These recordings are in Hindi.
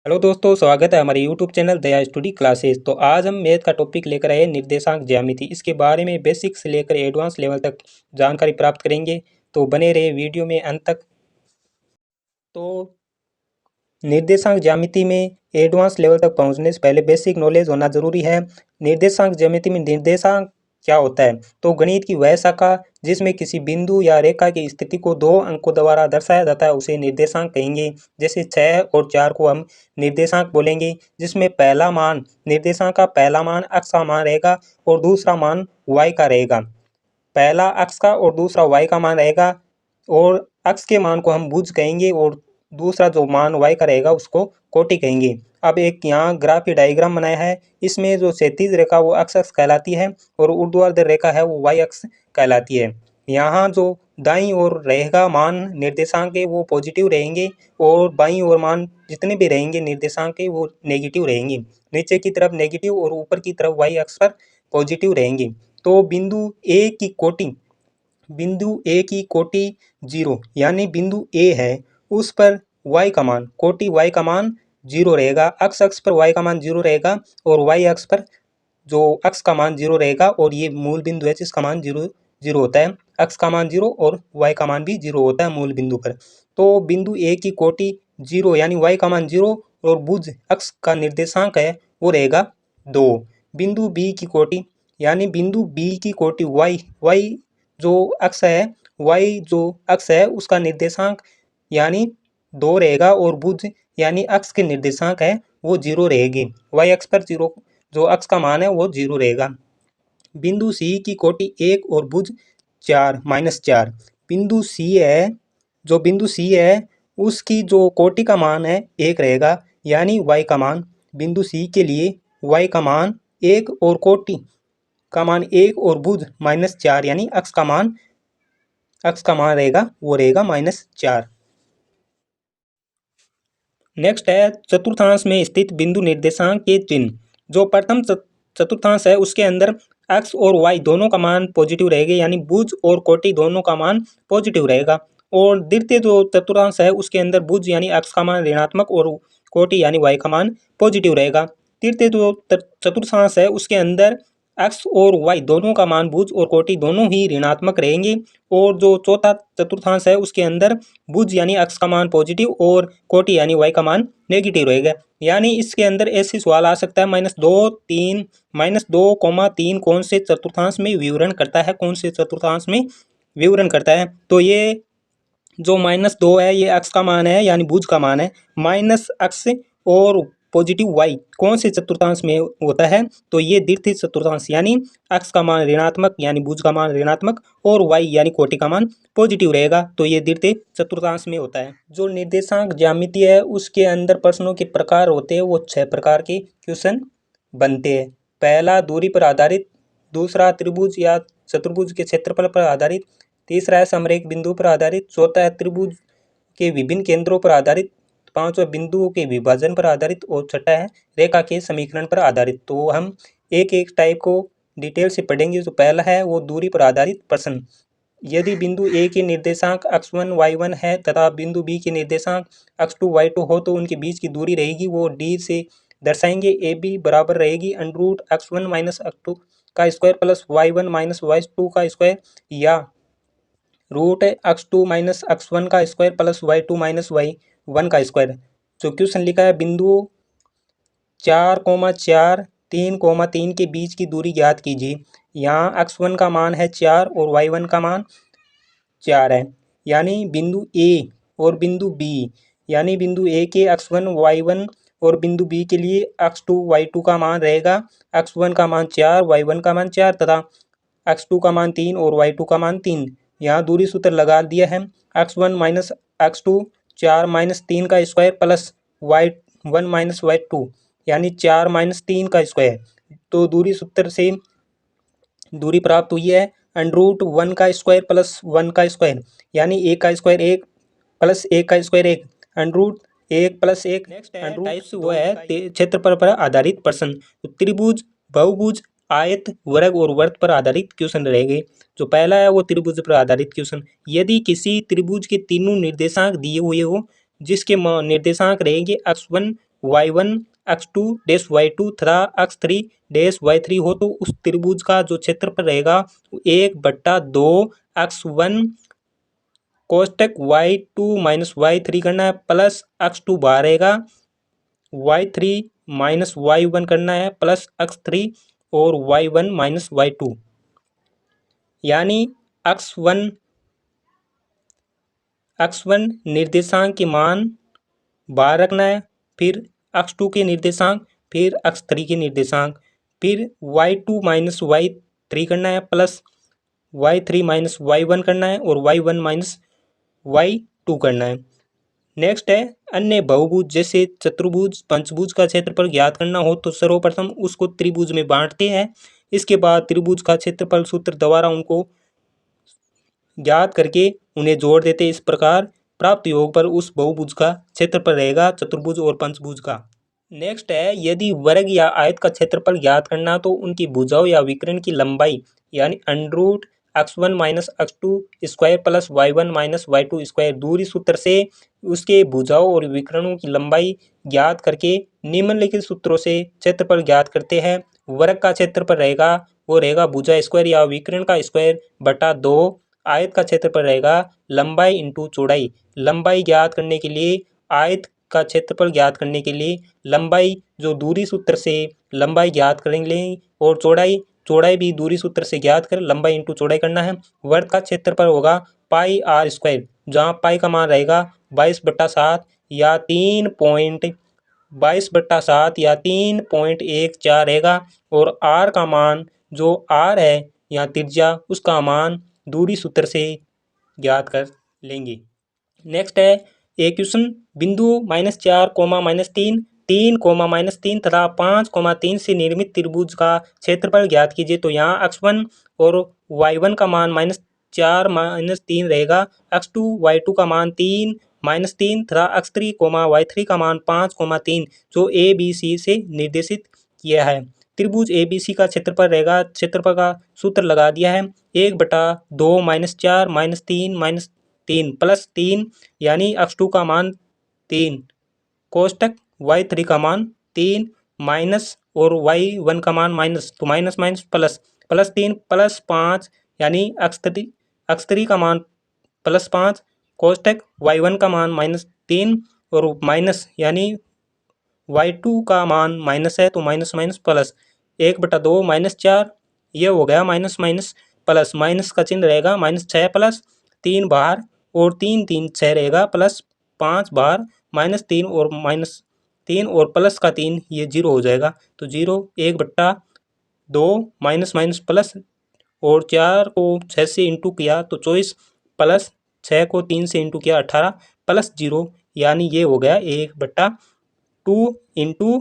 हेलो दोस्तों, स्वागत है हमारे यूट्यूब चैनल दया स्टडी क्लासेस। तो आज हम मैथ का टॉपिक लेकर आए निर्देशांक ज्यामिति। इसके बारे में बेसिक से लेकर एडवांस लेवल तक जानकारी प्राप्त करेंगे, तो बने रहे वीडियो में अंत तक। तो निर्देशांक ज्यामिति में एडवांस लेवल तक पहुंचने से पहले बेसिक नॉलेज होना जरूरी है। निर्देशांक ज्यामिति में निर्देशांक क्या होता है? तो गणित की वह शाखा जिसमें किसी बिंदु या रेखा की स्थिति को दो अंकों द्वारा दर्शाया जाता है उसे निर्देशांक कहेंगे। जैसे 6 और 4 को हम निर्देशांक बोलेंगे, जिसमें पहला मान निर्देशांक का पहला मान अक्ष का मान रहेगा और दूसरा मान y का रहेगा। पहला अक्ष का और दूसरा y का मान रहेगा, और अक्ष के मान को हम भुज कहेंगे और दूसरा जो मान y का रहेगा उसको कोटि कहेंगे। अब एक यहाँ ग्राफ डायग्राम बनाया है। इसमें जो क्षैतिज रेखा वो x अक्ष कहलाती है और ऊर्ध्वाधर रेखा है वो y अक्ष कहलाती है। यहाँ जो दाईं ओर रहेगा मान निर्देशांक के वो पॉजिटिव रहेंगे और बाईं ओर मान जितने भी रहेंगे निर्देशांक के वो नेगेटिव रहेंगे। नीचे की तरफ नेगेटिव और ऊपर की तरफ y अक्ष पर पॉजिटिव रहेंगे। तो बिंदु ए की कोटि 0 यानी बिंदु ए है, उस पर y का मान कोटि y का मान 0 रहेगा। अक्ष पर y का मान 0 रहेगा और y अक्ष पर जो अक्ष का मान 0 रहेगा, और ये मूल बिंदु है जिसका मान 0 होता है। अक्ष का मान 0 और y का मान भी 0 होता है मूल बिंदु पर। तो बिंदु ए की कोटि 0 यानी y का मान 0 और भुज अक्ष का निर्देशांक है वो रहेगा 2। बिंदु बी की कोटि यानी बिंदु बी की कोटि y जो अक्ष है उसका निर्देशांक यानी 2 रहेगा और भुज यानी अक्ष के निर्देशांक है वो 0 रहेगी। y अक्ष पर 0 जो अक्ष का मान है वो 0 रहेगा। बिंदु सी की कोटि 1 और भुज 4 -4। बिंदु सी है उसकी जो कोटि का मान है 1 रहेगा, यानी y का मान बिंदु सी के लिए y का मान 1 और कोटि का मान 1 और भुज -4 यानी अक्ष का मान रहेगा वो रहेगा -4। नेक्स्ट है चतुर्थांश में स्थित बिंदु निर्देशांक के चिन्ह। जो प्रथम चतुर्थांश है उसके अंदर x और y दोनों का मान पॉजिटिव रहेगा, यानी भुज और कोटि दोनों का मान पॉजिटिव रहेगा। और द्वितीय जो चतुर्थांश है उसके अंदर भुज यानी x का मान ऋणात्मक और कोटि यानी y का मान पॉजिटिव रहेगा। तृतीय जो चतुर्थांश है उसके अंदर x और y दोनों का मान भुज और कोटि दोनों ही ऋणात्मक रहेंगे। और जो चौथा चतुर्थांश है उसके अंदर भुज यानी x का मान पॉजिटिव और कोटि यानी y का मान नेगेटिव रहेगा। यानी इसके अंदर ऐसे सवाल आ सकता है -2,3 कौन से चतुर्थांश में विवरण करता है? तो ये जो -2 है ये x का मान है यानी भुज का मान है। -x और पॉजिटिव y कौन से चतुर्थांश में होता है? तो ये द्वितीय चतुर्थांश यानी x का मान ऋणात्मक यानी भुज का मान ऋणात्मक और y यानी कोटि का मान पॉजिटिव रहेगा, तो ये द्वितीय चतुर्थांश में होता है। जो निर्देशांक ज्यामिति है उसके अंदर प्रश्नों के प्रकार होते हैं, वो 6 प्रकार के क्वेश्चन बनते हैं। पहला दूरी पर आधारित, दूसरा त्रिभुज या चतुर्भुज के क्षेत्रफल पर आधारित, तीसरा है समरेख बिंदु पर आधारित, चौथा है त्रिभुज के विभिन्न केंद्रों पर आधारित, पांचवा बिंदुओं के विभाजन पर आधारित, और छठा है रेखा के समीकरण पर आधारित। तो हम एक एक टाइप को डिटेल से पढ़ेंगे। जो पहला है वो दूरी पर आधारित प्रश्न। यदि बिंदु ए के निर्देशांक x1 y1 है तथा बिंदु बी के निर्देशांक x2 y2 हो तो उनके बीच की दूरी रहेगी वो d से दर्शाएंगे। ए बी बराबर रहेगी √x1 - x2 का स्क्वायर प्लस y1 - y2 का स्क्वायर, या √x2 - x1 का स्क्वायर प्लस y2 - y1 का स्क्वायर। जो क्वेश्चन लिखा है बिंदु 4,4 3,3 के बीच की दूरी ज्ञात कीजिए। यहाँ x1 का मान है 4 और y1 का मान 4 है, यानी बिंदु ए और बिंदु बी, यानी बिंदु ए के x1 y1 और बिंदु बी के लिए x2 y2 का मान रहेगा। x1 का मान 4 y1 का मान 4 तथा x2 का मान 3 और y2 का मान 3। यहाँ दूरी सूत्र लगा दिया है। x1 - x2 4 - 3 का स्क्वायर प्लस y1 - y2 यानी 4 - 3 का स्क्वायर। तो दूरी सूत्र से दूरी प्राप्त हुई है √1 का स्क्वायर प्लस 1 का स्क्वायर, यानी 1 का स्क्वायर 1 प्लस 1 का स्क्वायर 1, √1 + 1। नेक्स्ट टाइप्स वो है क्षेत्रफल पर आधारित प्रश्न। तो त्रिभुज, बहुभुज, आयत, वर्ग और वर्त पर आधारित क्वेश्चन रहेंगे। जो पहला है वो त्रिभुज पर आधारित क्वेश्चन। यदि किसी त्रिभुज के तीनों निर्देशांक दिए हुए हो जिसके निर्देशांक रहेंगे x1 y1 x2 dash y2 तथा x3 डैश y3 हो तो उस त्रिभुज का जो क्षेत्रफल रहेगा 1/2 x1 कोष्टक y2 माइनस y3 करना है प्लस x2 बाहर रहेगा y3 माइनस y1 करना है प्लस x3 और y1 माइनस y2 यानी x1 निर्देशांक के मान बाहर रखना है, फिर x2 के निर्देशांक, फिर x3 के निर्देशांक, फिर y2 माइनस y3 करना है प्लस y3 माइनस y1 करना है और y1 माइनस y2 करना है। नेक्स्ट है अन्य बहुभुज जैसे चतुर्भुज पंचभुज का क्षेत्रफल ज्ञात करना हो तो सर्वप्रथम उसको त्रिभुज में बांटते हैं। इसके बाद त्रिभुज का क्षेत्रफल सूत्र द्वारा उनको ज्ञात करके उन्हें जोड़ देते हैं। इस प्रकार प्राप्त योग पर उस बहुभुज का क्षेत्रफल रहेगा चतुर्भुज और पंचभुज का। नेक्स्ट है यदि वर्ग या आयत का क्षेत्रफल ज्ञात करना तो उनकी भुजाओं या विकर्ण की लंबाई यानी under root x1 minus x2 square plus y1 minus y2 square दूरी सूत्र से उसके भुजाओं और विकर्णों की लंबाई ज्ञात करके निम्नलिखित सूत्रों से क्षेत्रफल ज्ञात करते हैं। वर्ग का क्षेत्रफल रहेगा वो रहेगा भुजा स्क्वायर या विकर्ण का स्क्वायर बटा 2। आयत का क्षेत्रफल रहेगा लंबाई इंटू चौड़ाई। लंबाई ज्ञात करने के लिए आयत का क्षेत्रफल ज्ञात करने के लिए लंबाई जो दूरी सूत्र से लंबाई ज्ञात करेंगे और चौड़ाई भी दूरी सूत्र से ज्ञात कर लंबाई इंटू चौड़ाई करना है। वर्ग का क्षेत्रफल होगा पाई आर स्क्वायर जहाँ पाई का मान रहेगा 22/7 या 3.14 रहेगा और आर का मान जो आर है यहाँ त्रिज्या उसका मान दूरी सूत्र से ज्ञात कर लेंगे। नेक्स्ट है इक्वेशन बिंदु -4, -3, 3, तथा 5, 3 से निर्मित त्रिभुज का क्षेत्रफल ज्ञात कीजिए। तो यहाँ x1 और y1 का मान -4 -3 रहेगा, x2 y2 का मान 3 -3 तथा x3 y3 का मान 5, 3 जो ए बी सी से निर्देशित किया है। त्रिभुज ए बी सी का क्षेत्रफल रहेगा, क्षेत्रफल का सूत्र लगा दिया है 1/2 -4 -3 प्लस 3 यानी x2 का मान 3 कोष्टक y3 का मान 3 माइनस और y1 का मान माइनस तो माइनस माइनस प्लस 3 प्लस 5 यानी x3 का मान +5 कोष्टक y1 का मान -3 और माइनस यानी y2 का मान माइनस है तो माइनस माइनस प्लस 1/2 -4 ये हो गया माइनस माइनस प्लस माइनस का चिन्ह रहेगा -6 प्लस 3 बाहर और 3 3 6 रहेगा प्लस 5 बाहर -3 और -3 और प्लस का 3 ये 0 हो जाएगा तो 0 1/2 माइनस माइनस प्लस और 4 को 6 से इंटू किया तो 24 प्लस 6 को 3 से इंटू किया 18 प्लस 0 यानी ये हो गया 1/2 इंटू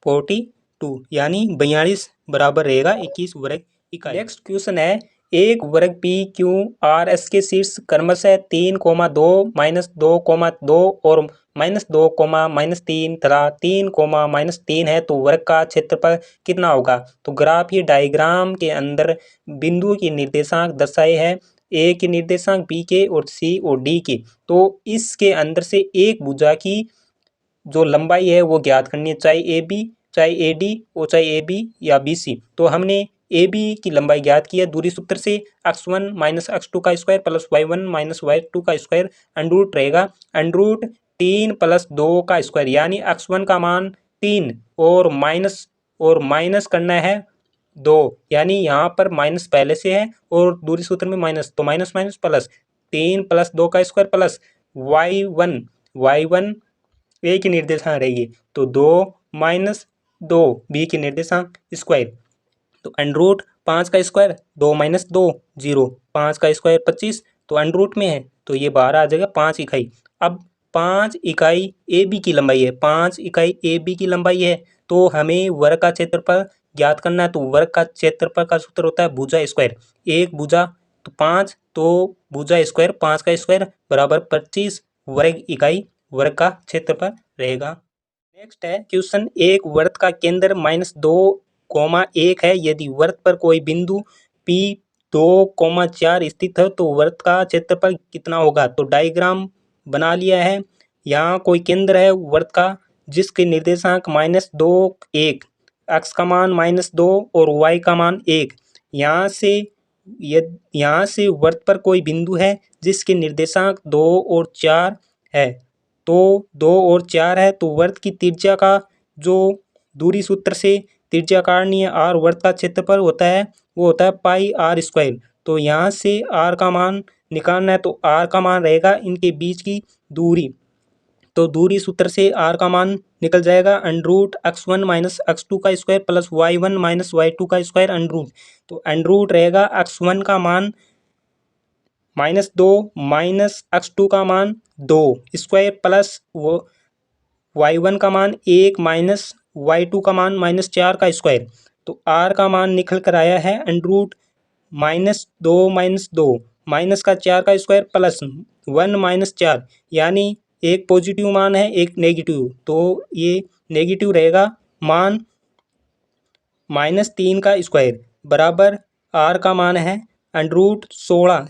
42 यानी 42 बराबर रहेगा 21 वर्ग इकाई। नेक्स्ट क्वेश्चन है एक वर्ग पी क्यू आर एस के शीर्ष क्रमशः 3,2 -2,2 और -2, -3 तथा 3, -3 है तो वर्ग का क्षेत्रफल कितना होगा। तो ग्राफ ये डायग्राम के अंदर बिंदुओं के निर्देशांक दर्शाए हैं, ए के निर्देशांक बी के और सी और डी के। तो इसके अंदर से एक भुजा की जो लंबाई है वो ज्ञात करनी है, चाहे ए बी चाहे ए डी और चाहे ए बी या बी सी। तो हमने ए बी की लंबाई ज्ञात की है दूरी सूत्र से x1 माइनस x2 का square plus y1 minus y2 का स्क्वायर अंडरूट रहेगा, अंडरूट 3 + 2 का स्क्वायर यानी x1 का मान 3 और माइनस करना है 2 यानी यहाँ पर माइनस पहले से है और दूरी सूत्र में माइनस तो माइनस माइनस प्लस 3 + 2 का स्क्वायर प्लस y1 ए की निर्देशांक रहेगी तो 2 - 2 बी की निर्देशांक स्क्वायर तो अंडरूट 5 का स्क्वायर 2 - 2 0 5 का स्क्वायर 25 तो अंडरूट में है तो ये बाहर आ जाएगा 5 इकाई। अब 5 इकाई ए बी की लंबाई है, 5 इकाई ए बी की लंबाई है तो हमें वर्ग का क्षेत्रफल ज्ञात करना है। तो वर्ग का क्षेत्रफल का सूत्र होता है भुजा स्क्वायर, एक भुजा तो 5 तो भुजा स्क्वायर 5 का स्क्वायर बराबर 25 वर्ग इकाई वर्ग का क्षेत्रफल रहेगा। नेक्स्ट है क्वेश्चन एक वृत्त का केंद्र -2,1 है, यदि वृत्त पर कोई बिंदु P 2,4 स्थित है तो वृत्त का क्षेत्रफल कितना होगा। तो डायग्राम बना लिया है, यहाँ कोई केंद्र है वृत्त का जिसके निर्देशांक -2 1, x का मान -2 और y का मान 1। यहाँ से वृत्त पर कोई बिंदु है जिसके निर्देशांक 2 और 4 है, तो 2 और 4 है, तो वृत्त की त्रिज्या का जो दूरी सूत्र से त्रिज्या काटनी है r, वृत्त का क्षेत्रफल होता है वो होता है पाई r स्क्वायर। तो यहाँ से r का मान निकालना है, तो r का मान रहेगा इनके बीच की दूरी, तो दूरी सूत्र से r का मान निकल जाएगा √x1 - x2 का स्क्वायर प्लस y1 - y2 का स्क्वायर √ तो √ रहेगा x1 का मान -2 -x2 का मान 2 स्क्वायर प्लस y1 का मान 1 माइनस y2 का मान -4 का स्क्वायर। तो r का मान निकल कर आया है √ -2 माइनस का 4 का स्क्वायर प्लस 1 - 4, यानी एक पॉजिटिव मान है एक नेगेटिव, तो ये नेगेटिव रहेगा मान -3 का स्क्वायर बराबर r का मान है √16,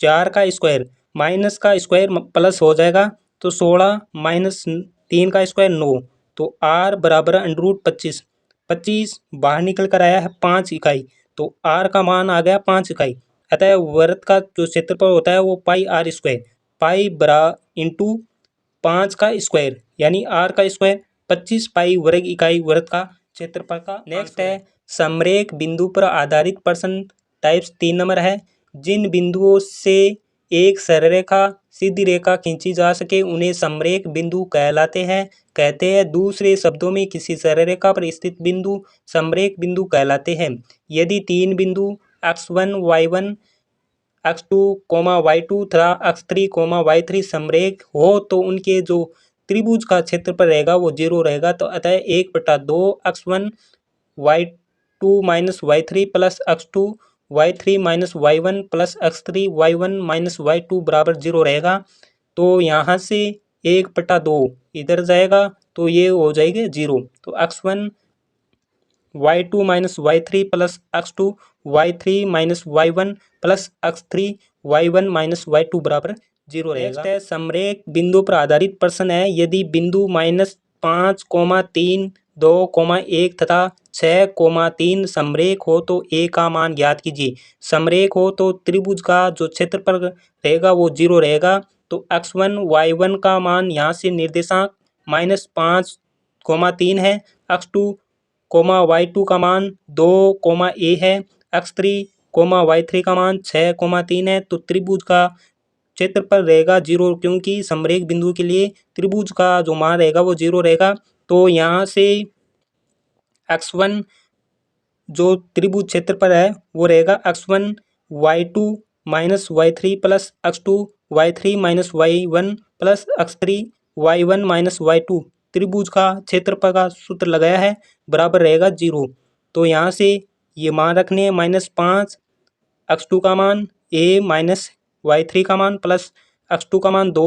4 का स्क्वायर माइनस का स्क्वायर प्लस हो जाएगा, तो 16 - 3 का स्क्वायर 9, तो r बराबर √25। 25 बाहर निकल कर आया है 5 इकाई, तो r का मान आ गया 5 इकाई। अतः वृत्त का जो क्षेत्रफल होता है वो पाई r स्क्वायर, पाई इंटू 5 का स्क्वायर यानी r का स्क्वायर 25 पाई वर्ग इकाई वृत्त का क्षेत्रफल का। नेक्स्ट है समरेख बिंदु पर आधारित प्रश्न टाइप्स 3 नंबर है। जिन बिंदुओं से एक सरलरेखा सीधी रेखा खींची जा सके उन्हें समरेख बिंदु कहते हैं। दूसरे शब्दों में किसी सरलरेखा पर स्थित बिंदु समरेख बिंदु कहलाते हैं। यदि 3 बिंदु x1 y1 x2, y2 तथा x3, y3 समरेख हो तो उनके जो त्रिभुज का क्षेत्रफल रहेगा वो 0 रहेगा। तो अतः 1/2 x1 y2 - y3 plus x2 y3 - y1 plus x3 y1 - y2 बराबर 0 रहेगा। तो यहाँ से 1/2 इधर जाएगा तो ये हो जाएगा 0। तो x1 y2 - y3 plus x2 y3 - y1 plus x3 y1 - y2 बराबर 0 रहेगा। नेक्स्ट है समरेख बिंदु पर आधारित प्रश्न है। यदि बिंदु -5, 3, 2, 1 तथा 6, 3 समरेख हो तो a का मान ज्ञात कीजिए। समरेख हो तो त्रिभुज का जो क्षेत्रफल रहेगा वो 0 रहेगा। तो x1 y1 का मान यहाँ से निर्देशांक -5, 3 है, x2 y2 का मान 2, a है, x3 y3 का मान 6, 3 है। तो त्रिभुज का क्षेत्रफल रहेगा 0, क्योंकि समरेख बिंदु के लिए त्रिभुज का जो मान रहेगा वो 0 रहेगा। तो यहाँ से x1 जो त्रिभुज क्षेत्रफल है वो रहेगा x1 y2 - y3 plus x2 y3 - y1 plus x3 y1 - y2 त्रिभुज का क्षेत्रफल का सूत्र लगाया है बराबर रहेगा 0। तो यहाँ से ये मान रखने हैं -5 x2 का मान a माइनस y3 का मान प्लस x2 का मान 2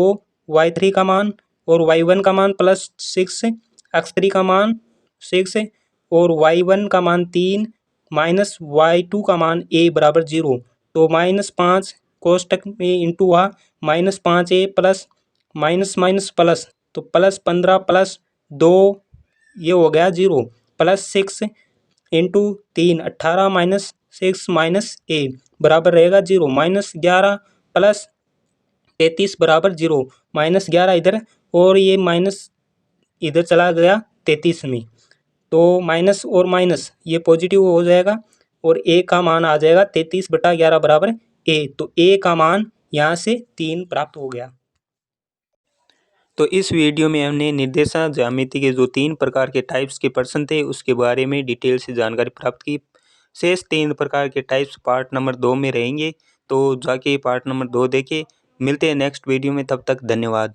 y3 का मान और y1 का मान प्लस 6 x3 का मान 6 और y1 का मान 3 माइनस y2 का मान a बराबर 0। तो -5 कोष्टक में इंटू हुआ -5a प्लस माइनस प्लस, तो +15 प्लस 2 ये हो गया 0 plus 6 into 3 18 minus 6 minus a बराबर रहेगा 0 -11 प्लस 33 बराबर 0 -11 इधर और ये माइनस इधर चला गया 33 में, तो माइनस और माइनस ये पॉजिटिव हो जाएगा और a का मान आ जाएगा 33/11 बराबर a। तो a का मान यहाँ से 3 प्राप्त हो गया। तो इस वीडियो में हमने निर्देशांक ज्यामिति के जो 3 प्रकार के टाइप्स के प्रश्न थे उसके बारे में डिटेल से जानकारी प्राप्त की। शेष 3 प्रकार के टाइप्स पार्ट नंबर 2 में रहेंगे, तो जाके पार्ट नंबर 2 देखें। मिलते हैं नेक्स्ट वीडियो में, तब तक धन्यवाद।